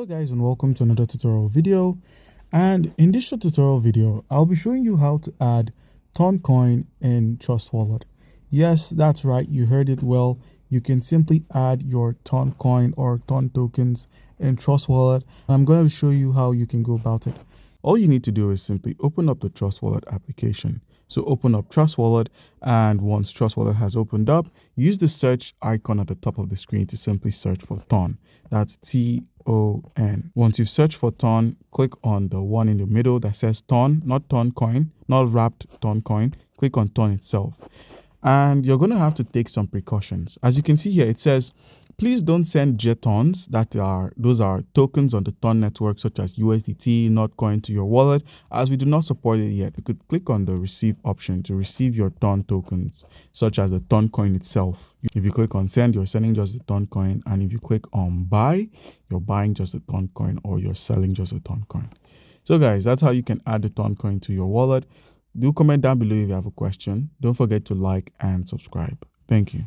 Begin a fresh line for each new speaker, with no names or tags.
Hello guys, and welcome to another tutorial video. And in this short tutorial video, I'll be showing you how to add TRON coin in Trust Wallet. Yes, that's right, you heard it well. You can simply add your TRON coin or TRON tokens in Trust Wallet. I'm going to show you how you can go about it. All you need to do is simply open up the Trust Wallet application. So open up Trust Wallet, and once Trust Wallet has opened up, use the search icon at the top of the screen to simply search for TRON. That's TON. Once you've searched for TRON, click on the one in the middle that says TRON, not TRON coin, not wrapped TRON coin. Click on TRON itself. And you're going to have to take some precautions. As you can see here, it says, please don't send jetons, those are tokens on the TRON network such as USDT, Notcoin to your wallet, as we do not support it yet. You could click on the receive option to receive your TRON tokens, such as the TRON coin itself. If you click on send, you're sending just the TRON coin, and if you click on buy, you're buying just the TRON coin, or you're selling just the TRON coin. So guys, that's how you can add the TRON coin to your wallet. Do comment down below if you have a question. Don't forget to like and subscribe. Thank you.